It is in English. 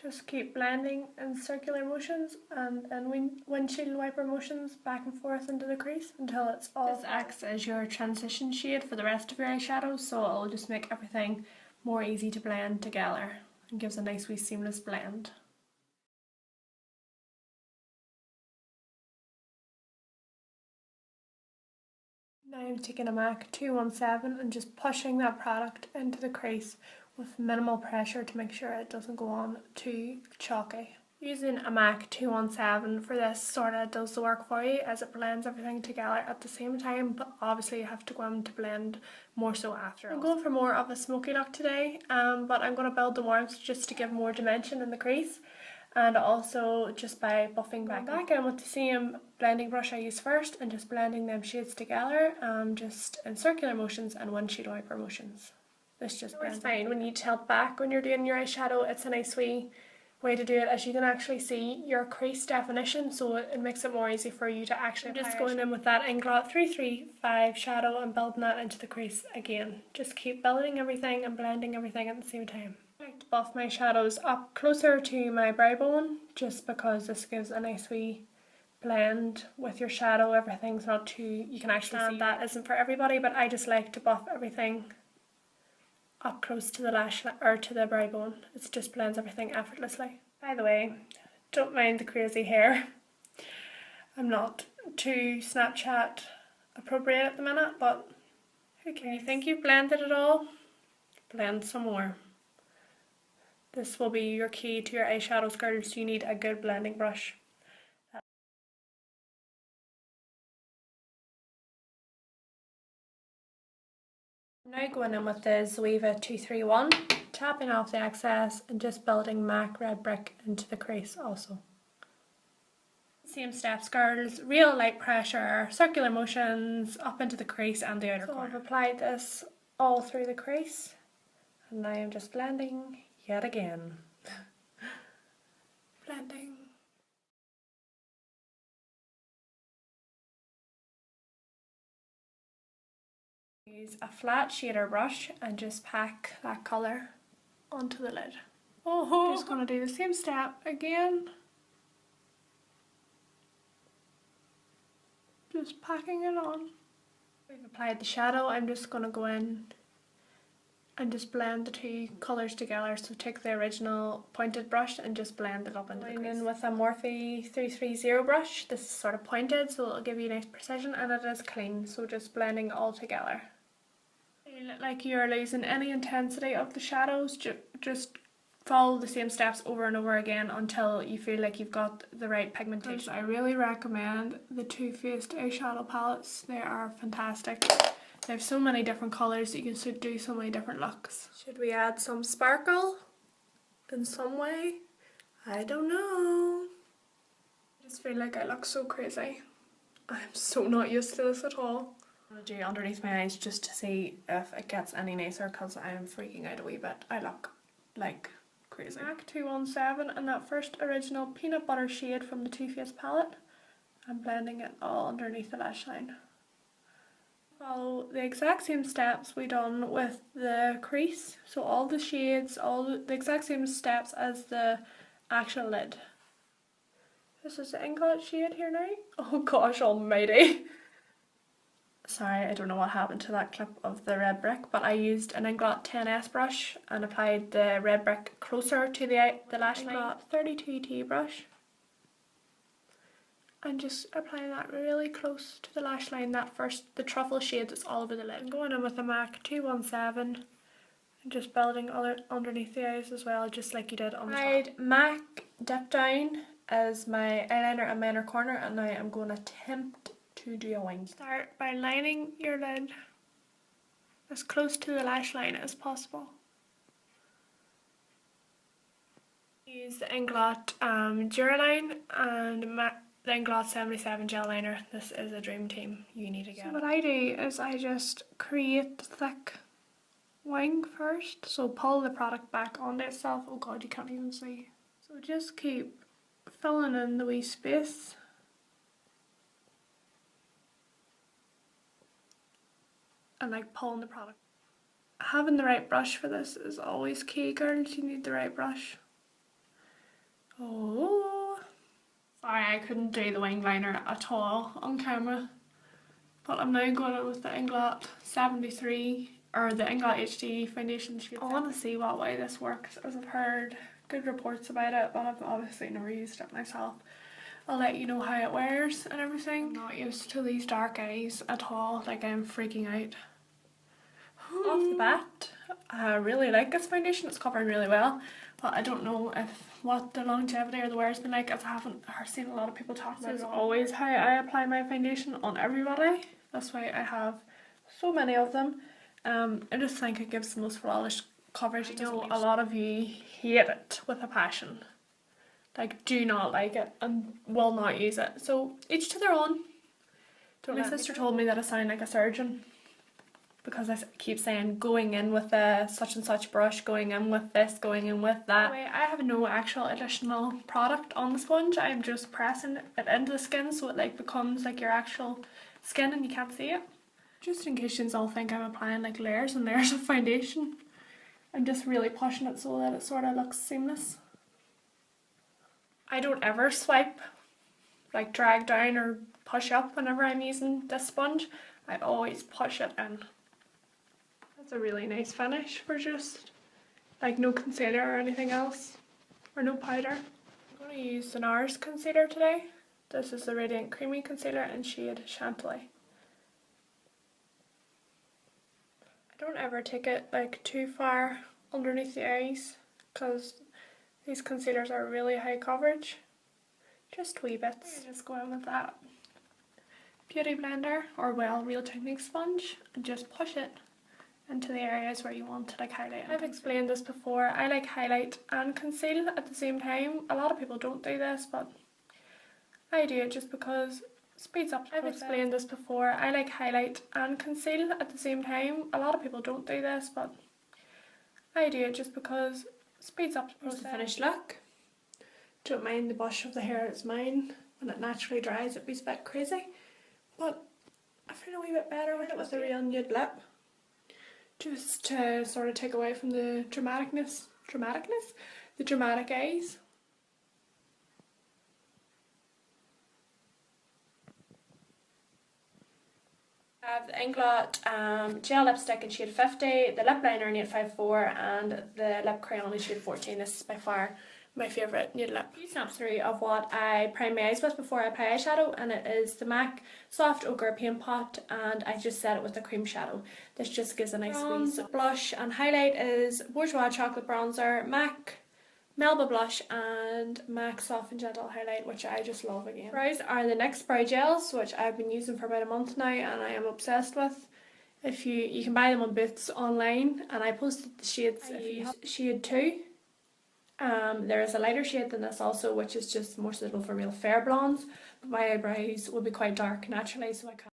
Just keep blending in circular motions and windshield wiper motions back and forth into the crease until it's all. This acts as your transition shade for the rest of your eyeshadow, so it'll just make everything more easy to blend together and gives a nice wee seamless blend. Now I'm taking a MAC 217 and just pushing that product into the crease with minimal pressure to make sure it doesn't go on too chalky. Using a MAC 217 for this sort of does the work for you as it blends everything together at the same time, but obviously you have to go on to blend more so after. I'm going for more of a smoky look today, but I'm going to build the warmth just to give more dimension in the crease, and also just by buffing back in with the same blending brush I used first and just blending them shades together, just in circular motions and windshield wiper motions. This just blends. It's fine when you tilt back when you're doing your eyeshadow. It's a nice wee way to do it as you can actually see your crease definition, so it makes it more easy for you to actually apply. I'm just going in with that Inglot 335 shadow and building that into the crease again. Just keep building everything and blending everything at the same time. I like to buff my shadows up closer to my brow bone just because this gives a nice wee blend with your shadow. Everything's not too, you can actually see that isn't for everybody, but I just like to buff everything up close to the lash or to the brow bone. It just blends everything effortlessly. By the way, don't mind the crazy hair. I'm not too Snapchat appropriate at the minute, but who cares? You think you've blended it all? Blend some more. This will be your key to your eyeshadows, girls. You need a good blending brush. I'm now going in with the Zoeva 231, tapping off the excess and just building MAC red brick into the crease also. Same steps, girls. Real light pressure, circular motions up into the crease and the outer corner. I've applied this all through the crease and now I'm just blending yet again. Blending. Use a flat shader brush and just pack that colour onto the lid. Oh, just going to do the same step again. Just packing it on. We've applied the shadow. I'm just going to go in and just blend the two colours together. So take the original pointed brush and just blend it up into the crease. In with a Morphe 330 brush. This is sort of pointed, so it'll give you nice precision, and it is clean, so just blending all together. You look like you're losing any intensity of the shadows, just follow the same steps over and over again until you feel like you've got the right pigmentation. I really recommend the Too Faced eyeshadow palettes. They are fantastic. They have so many different colours that you can do so many different looks. Should we add some sparkle in some way? I don't know. I just feel like I look so crazy. I'm so not used to this at all. I'm going to do underneath my eyes just to see if it gets any nicer because I'm freaking out a wee bit. I look like crazy. MAC 217 and that first original peanut butter shade from the Too Faced palette. I'm blending it all underneath the lash line. Follow the exact same steps we done with the crease. So all the shades, the exact same steps as the actual lid. This is the Inglot shade here now. Oh gosh almighty. Sorry, I don't know what happened to that clip of the red brick, but I used an Inglot 10S brush and applied the red brick closer to the lash line. Inglot 32T brush. And just applying that really close to the lash line, the truffle shade that's all over the lid. I'm going in with a MAC 217 and just building underneath the eyes as well, just like you did on the top. I had MAC Dip Down as my eyeliner and my inner corner, and now I'm going to attempt to do a wing. Start by lining your lid as close to the lash line as possible. Use the Inglot Duraline and the Inglot 77 gel liner. This is a dream team. You need to get it. So what I do is I just create the thick wing first. So pull the product back onto itself. Oh god, you can't even see. So just keep filling in the wee space. And like pulling the product. Having the right brush for this is always key, girls. You need the right brush. Oh, sorry I couldn't do the wing liner at all on camera, but I'm now going in with the Inglot 73 or the Inglot HD foundation shade. I want to see what way this works, as I've heard good reports about it, but I've obviously never used it myself. I'll let you know how it wears and everything. I'm not used to these dark eyes at all, like I'm freaking out. Off the bat, I really like this foundation, it's covering really well, but I don't know what the longevity or the wear has been like, as I haven't seen a lot of people talk about it. This is always how I apply my foundation on everybody. That's why I have so many of them. I just think it gives the most flawless coverage. I know a lot of you hate it with a passion. Like, do not like it and will not use it. So each to their own. My sister told me that I sound like a surgeon because I keep saying going in with a such and such brush, going in with this, going in with that. Anyway, I have no actual additional product on the sponge. I'm just pressing it into the skin so it like becomes like your actual skin and you can't see it. Just in case you all think I'm applying like layers and layers of foundation, I'm just really pushing it so that it sort of looks seamless. I don't ever swipe, like drag down or push up whenever I'm using this sponge. I always push it in. That's a really nice finish for just like no concealer or anything else, or no powder. I'm going to use the NARS concealer today. This is the Radiant Creamy Concealer in shade Chantilly. I don't ever take it like too far underneath the eyes because these concealers are really high coverage. Just wee bits. Just go in with that beauty blender or Real Technique sponge and just push it into the areas where you want to like highlight. I've explained this before, I like highlight and conceal at the same time. A lot of people don't do this, but I do it just because it speeds up the process. I've explained this before, I like highlight and conceal at the same time. A lot of people don't do this, but I do it just because it speeds up the process. Here's the finished look. Don't mind the bush of the hair, it's mine. When it naturally dries it be a bit crazy, but I feel a wee bit better with it with a real nude lip. Just to sort of take away from the dramatic eyes. I have the Inglot gel lipstick in shade 50, the lip liner in 854 and the lip crayon in shade 14. This is by far my favourite nude lip. A few snaps through of what I prime my eyes with before I apply eyeshadow, and it is the MAC Soft Ochre Paint Pot, and I just set it with a cream shadow. This just gives a nice squeeze. Blush and highlight is Bourjois Chocolate Bronzer, MAC Melba Blush and MAC Soft and Gentle Highlight, which I just love again. Brows are the NYX Brow Gels, which I've been using for about a month now and I am obsessed with. If you can buy them on Boots online, and I posted the shades. I use shade 2. There is a lighter shade than this also, which is just more suitable for real fair blondes, but my eyebrows will be quite dark naturally, so I can't.